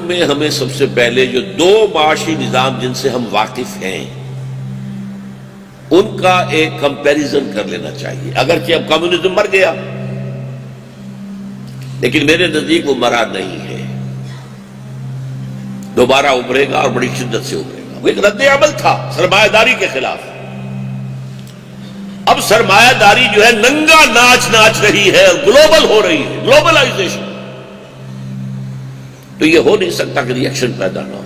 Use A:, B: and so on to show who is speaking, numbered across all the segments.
A: میں ہمیں سب سے پہلے جو دو معاشی نظام جن سے ہم واقف ہیں ان کا ایک کمپیریزن کر لینا چاہیے. اگرچہ اب کمیونزم مر گیا لیکن میرے نزدیک وہ مرا نہیں ہے، دوبارہ ابھرے گا اور بڑی شدت سے ابھرے گا. وہ ایک رد عمل تھا سرمایہ داری کے خلاف. اب سرمایہ داری جو ہے ننگا ناچ رہی ہے اور گلوبل ہو رہی ہے، گلوبلائزیشن. تو یہ ہو نہیں سکتا کہ ری ایکشن پیدا نہ ہو.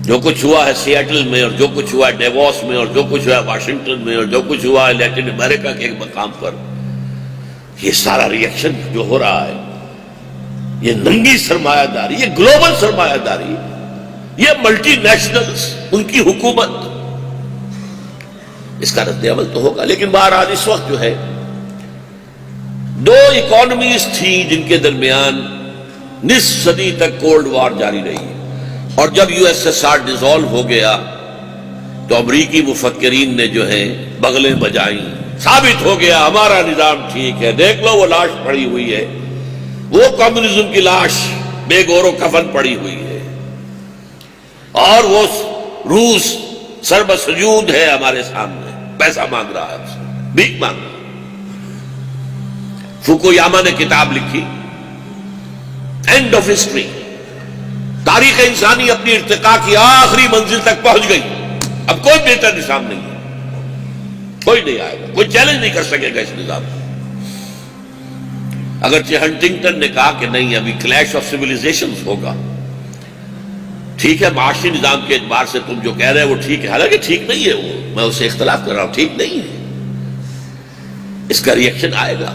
A: جو کچھ ہوا ہے سیاٹل میں اور جو کچھ ہوا ہے ڈیووس میں اور جو کچھ ہوا ہے واشنگٹن میں اور جو کچھ ہوا ہے لیٹن امریکہ کے ایک مقام پر، یہ سارا ری ایکشن جو ہو رہا ہے، یہ ننگی سرمایہ داری، یہ گلوبل سرمایہ داری، یہ ملٹی نیشنلز، ان کی حکومت، اس کا رد عمل تو ہوگا. لیکن بہرحال اس وقت جو ہے دو اکانومیز تھی جن کے درمیان نصف صدی تک کولڈ وار جاری رہی، اور جب U S S R dissolve ہو گیا تو امریکی مفکرین نے جو ہے بغلیں بجائیں. ثابت ہو گیا ہمارا نظام ٹھیک ہے، دیکھ لو وہ لاش پڑی ہوئی ہے، وہ کمیونزم کی لاش بے گور و کفن پڑی ہوئی ہے، اور وہ روس سربسجود ہے ہمارے سامنے، پیسہ مانگ رہا ہے ہم سے، بھیک مانگ رہا ہے. فوکویاما نے کتاب لکھی اینڈ آف ہسٹری، تاریخ انسانی اپنی ارتقاء کی آخری منزل تک پہنچ گئی، اب کوئی بہتر نظام نہیں ہے، کوئی نہیں آئے گا، کوئی چیلنج نہیں کر سکے گا اس نظام کو. اگرچہ ہنٹنگٹن نے کہا کہ نہیں، ابھی کلیش آف سیویلائزیشنز ہوگا. ٹھیک ہے، معاشی نظام کے اعتبار سے تم جو کہہ رہے ہیں وہ ٹھیک ہے، حالانکہ ٹھیک نہیں ہے، وہ میں اسے اختلاف کر رہا ہوں، ٹھیک نہیں ہے، اس کا ری ایکشن آئے گا.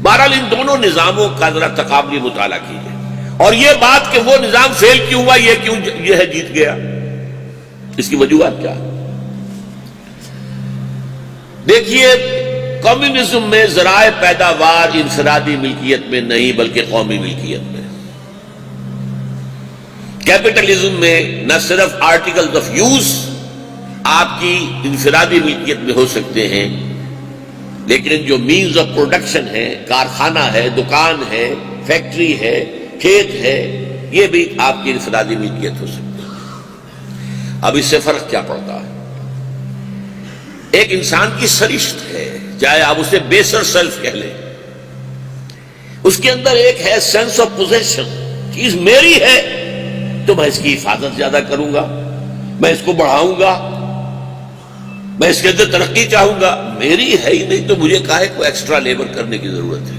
A: بہرحال ان دونوں نظاموں کا ذرا تقابلی مطالعہ کیجیے، اور یہ بات کہ وہ نظام فیل کیوں ہوا، یہ ہے جیت گیا، اس کی وجوہات کیا؟ دیکھیے، کمیونزم میں ذرائع پیداوار انفرادی ملکیت میں نہیں بلکہ قومی ملکیت میں. کیپٹلزم میں نہ صرف آرٹیکلز آف یوز آپ کی انفرادی ملکیت میں ہو سکتے ہیں، لیکن جو مینز آف پروڈکشن ہے، کارخانہ ہے، دکان ہے، فیکٹری ہے، کھیت ہے، یہ بھی آپ کی انفرادی ملکیت ہو سکتی ہے. اب اس سے فرق کیا پڑتا ہے؟ ایک انسان کی سرشت ہے، چاہے آپ اسے بیسر سیلف کہہ لیں، اس کے اندر ایک ہے سینس آف پوزیشن، چیز میری ہے تو میں اس کی حفاظت زیادہ کروں گا، میں اس کو بڑھاؤں گا، میں اس کے اندر ترقی چاہوں گا. میری ہے ہی نہیں تو مجھے کاہے کو ایکسٹرا لیبر کرنے کی ضرورت ہے.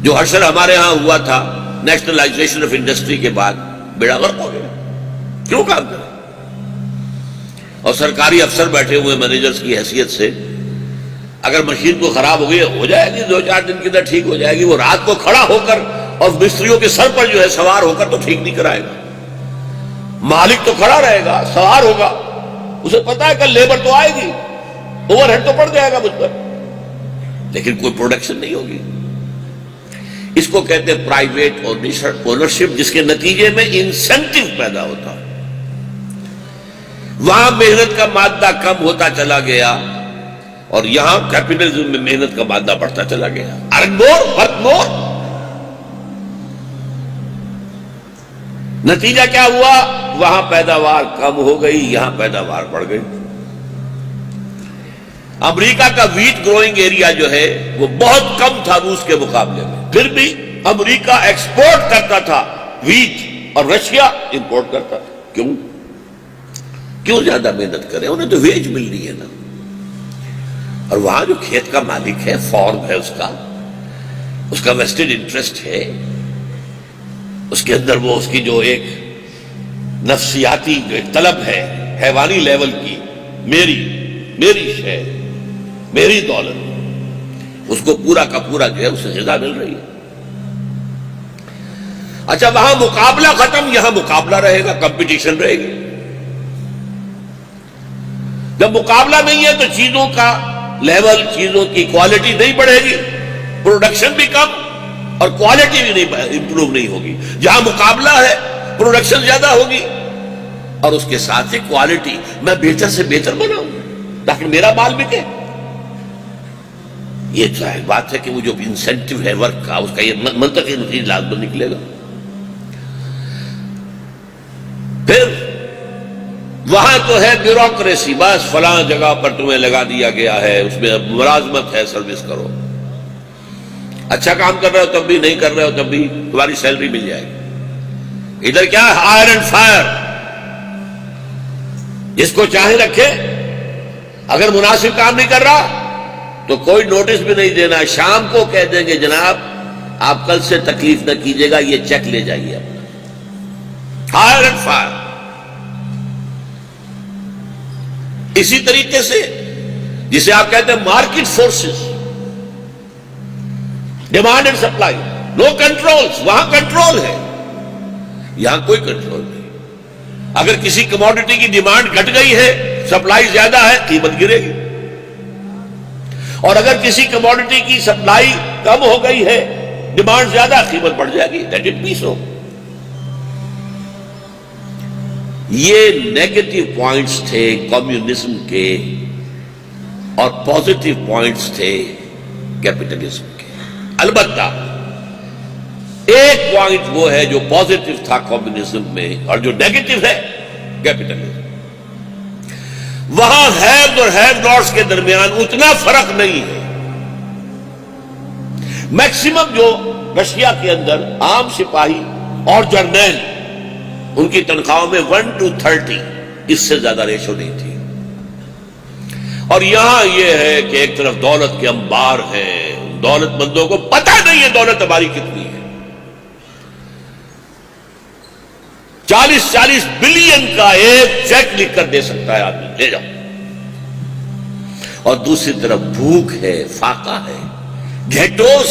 A: جو حشر ہمارے ہاں ہوا تھا نیشنلائزیشن آف انڈسٹری کے بعد، بیڑا غرق ہو گیا. کیوں کام کریں؟ اور سرکاری افسر بیٹھے ہوئے مینیجرز کی حیثیت سے، اگر مشین کو خراب ہو گئی ہو جائے گی، 2-4 دن کے اندر ٹھیک ہو جائے گی. وہ رات کو کھڑا ہو کر اور مستریوں کے سر پر جو ہے سوار ہو کر تو ٹھیک نہیں کرائے گا. مالک تو کھڑا رہے گا، سوار ہوگا، اسے پتا ہے کل لیبر تو آئے گی، اوور ہیڈ تو پڑ جائے گا مجھ پر، لیکن کوئی پروڈکشن نہیں ہوگی. اس کو کہتے ہیں پرائیویٹ اونرشپ، جس کے نتیجے میں انسینٹیو پیدا ہوتا ہے. وہاں محنت کا مادہ کم ہوتا چلا گیا اور یہاں کیپٹلزم میں محنت کا مادہ بڑھتا چلا گیا. ارن مور ورک مور. نتیجہ کیا ہوا؟ وہاں پیداوار کم ہو گئی، یہاں پیداوار بڑھ گئی. امریکہ کا ویٹ گروئنگ ایریا جو ہے وہ بہت کم تھا روس کے مقابلے میں، پھر بھی امریکہ ایکسپورٹ کرتا تھا ویٹ اور رشیا امپورٹ کرتا تھا. کیوں زیادہ محنت کریں؟ انہیں تو ویج مل رہی ہے نا. اور وہاں جو کھیت کا مالک ہے، فارم ہے، اس کا ویسٹڈ انٹرسٹ ہے، اس کے اندر وہ اس کی جو ایک نفسیاتی جو ایک طلب ہے حیوانی لیول کی، میری شے، میری دولت، اس کو پورا کا پورا جو ہے اسے غذا مل رہی ہے. اچھا، وہاں مقابلہ ختم، یہاں مقابلہ رہے گا، کمپٹیشن رہے گی. جب مقابلہ نہیں ہے تو چیزوں کا لیول، چیزوں کی کوالٹی نہیں بڑھے گی، پروڈکشن بھی کم اور کوالٹی بھی نہیں امپروو نہیں ہوگی. جہاں مقابلہ ہے پروڈکشن زیادہ ہوگی اور اس کے ساتھ ہی کوالٹی، میں بہتر سے بہتر بناؤں تاکہ میرا مال بکے. یہ ظاہر بات ہے کہ وہ جو انسینٹیو ہے ورک کا، اس کا یہ منطقی نتیجہ لازم نکلے گا. پھر وہاں تو ہے بیوروکریسی، بس فلاں جگہ پر تمہیں لگا دیا گیا ہے، اس میں ملازمت ہے، سروس کرو، اچھا کام کر رہے ہو تب بھی، نہیں کر رہے ہو تب بھی تمہاری سیلری مل جائے گی۔ ادھر کیا ہے؟ آئرن اینڈ فائر، جس کو چاہے رکھے، اگر مناسب کام نہیں کر رہا تو کوئی نوٹس بھی نہیں دینا، شام کو کہہ دیں گے جناب آپ کل سے تکلیف نہ کیجیے گا، یہ چیک لے جائیے اپنا، آئرن اینڈ فائر۔ اسی طریقے سے جسے آپ کہتے ہیں market forces, demand and supply, no controls, وہاں کنٹرول ہے، یہاں کوئی کنٹرول نہیں۔ اگر کسی کموڈٹی کی ڈیمانڈ گھٹ گئی ہے، سپلائی زیادہ ہے، قیمت گرے گی، اور اگر کسی کموڈٹی کی سپلائی کم ہو گئی ہے، ڈیمانڈ زیادہ، قیمت بڑھ جائے گی، لیٹ اٹ بی سو۔ یہ نیگیٹو پوائنٹس تھے کمیونزم کے اور پازیٹو پوائنٹس تھے کیپٹلزم کے۔ البتہ ایک پوائنٹ وہ ہے جو پازیٹو تھا کمیونزم میں اور جو نیگیٹو ہے کیپٹلزم۔ وہاں ہیو اور ہیو ناٹس کے درمیان اتنا فرق نہیں ہے۔ میکسیمم جو رشیا کے اندر عام سپاہی اور جرنیل، ان کی تنخواہوں میں 1:30، اس سے زیادہ ریشو نہیں تھی۔ اور یہاں یہ ہے کہ ایک طرف دولت کے انبار ہیں، دولت مندوں کو پتہ نہیں ہے دولت ہماری کتنی ہے، 40 بلین کا ایک چیک لکھ کر دے سکتا ہے آدمی، لے جاؤ۔ اور دوسری طرف بھوک ہے، فاقہ ہے، گھیٹوس،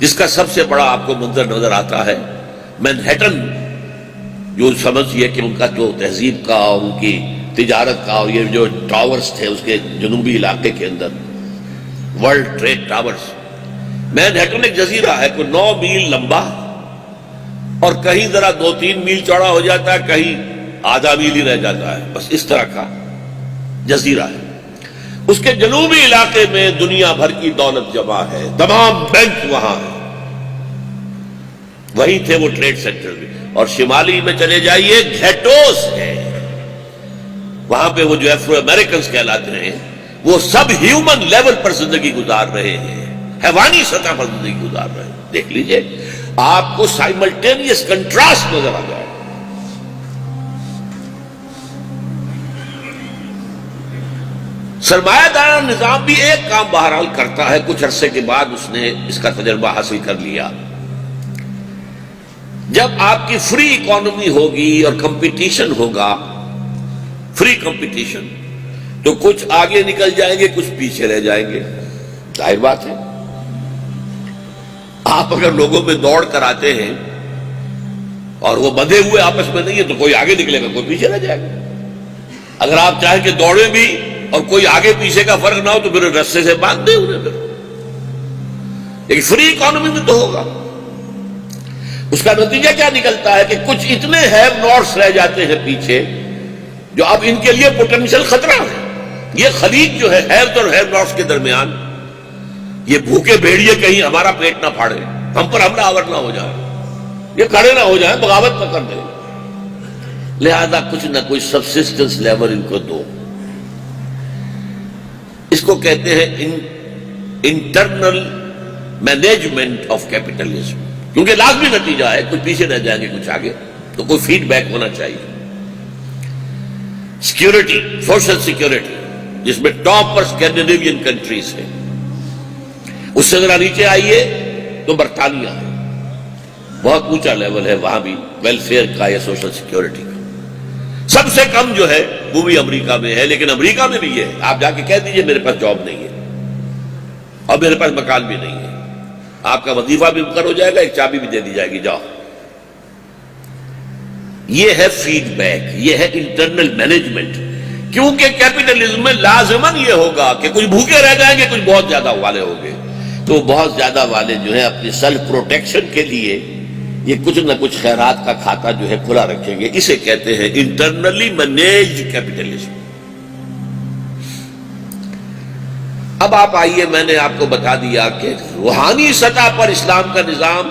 A: جس کا سب سے بڑا آپ کو منظر نظر آتا ہے مینہٹن، جو سمجھئے کہ ان کا جو تہذیب کا، ان کی تجارت کا، اور یہ جو ٹاورز تھے اس کے جنوبی علاقے کے اندر، ورلڈ ٹریڈ ٹاورز۔ مینہٹن ایک جزیرہ ہے، کوئی 9 میل لمبا، اور کہیں ذرا 2-3 میل چوڑا ہو جاتا ہے، کہیں آدھا میل ہی رہ جاتا ہے، بس اس طرح کا جزیرہ ہے۔ اس کے جنوبی علاقے میں دنیا بھر کی دولت جمع ہے، تمام بینک وہاں ہیں، وہی تھے وہ ٹریڈ سینٹر بھی۔ اور شمالی میں چلے جائیے، گھیٹوس ہے، وہاں پہ وہ جو افرو امریکنز کہلاتے ہیں، وہ سب ہیومن لیول پر زندگی گزار رہے ہیں، حیوانی سطح پر زندگی گزار رہے ہیں۔ دیکھ لیجئے، آپ کو سائملٹینیس کنٹراسٹ نظر آ جائے۔ سرمایہ دارانہ نظام بھی ایک کام بہرحال کرتا ہے، کچھ عرصے کے بعد اس نے اس کا تجربہ حاصل کر لیا۔ جب آپ کی فری اکانومی ہوگی اور کمپٹیشن ہوگا، فری کمپٹیشن، تو کچھ آگے نکل جائیں گے، کچھ پیچھے رہ جائیں گے، ظاہر بات ہے۔ آپ اگر لوگوں میں دوڑ کر آتے ہیں اور وہ بندھے ہوئے آپس میں نہیں ہے تو کوئی آگے نکلے گا، کوئی پیچھے رہ جائے گا۔ اگر آپ چاہیں کہ دوڑیں بھی اور کوئی آگے پیچھے کا فرق نہ ہو تو پھر رستے سے باندھ دیں انہیں۔ پھر لیکن فری اکانومی میں تو ہوگا۔ اس کا نتیجہ کیا نکلتا ہے کہ کچھ اتنے ہیو ناٹس رہ جاتے ہیں پیچھے جو اب ان کے لیے پوٹینشیل خطرہ ہے۔ یہ خلیج جو ہے ہیو اور ہیو ناٹس کے درمیان، یہ بھوکے بھیڑیے کہیں ہمارا پیٹ نہ پھاڑے، ہم پر حملہ آور نہ ہو جائے، یہ کھڑے نہ ہو جائیں، بغاوت نہ کر دیں، لہذا کچھ نہ کچھ سبسسٹنس لیول ان کو دو۔ اس کو کہتے ہیں انٹرنل مینجمنٹ آف کیپٹلزم، کیونکہ لازمی نتیجہ ہے کچھ پیچھے رہ جائیں گے کچھ آگے، تو کوئی فیڈ بیک ہونا چاہیے۔ سیکیورٹی، سوشل سیکیورٹی، جس میں ٹاپ پر اسکینڈینیوین کنٹریز ہیں، اس سے ذرا نیچے آئیے تو برطانیہ ہے، بہت اونچا لیول ہے وہاں بھی ویلفیئر کا یا سوشل سیکیورٹی کا۔ سب سے کم جو ہے وہ بھی امریکہ میں ہے، لیکن امریکہ میں بھی یہ ہے، آپ جا کے کہہ دیجئے میرے پاس جاب نہیں ہے اور میرے پاس مکان بھی نہیں ہے، آپ کا وظیفہ بھی مقرر ہو جائے گا، ایک چابی بھی دے دی جائے گی، جاؤ۔ یہ ہے فیڈ بیک، یہ ہے انٹرنل مینجمنٹ، کیونکہ کیپٹلزم میں لازماً یہ ہوگا کہ کچھ بھوکے رہ جائیں گے، کچھ بہت زیادہ والے ہوں گے، تو بہت زیادہ والے جو ہیں اپنی سیلف پروٹیکشن کے لیے یہ کچھ نہ کچھ خیرات کا کھاتا جو ہے کھلا رکھیں گے۔ اسے کہتے ہیں انٹرنلی مینیجڈ کیپٹلزم۔ اب آپ آئیے، میں نے آپ کو بتا دیا کہ روحانی سطح پر اسلام کا نظام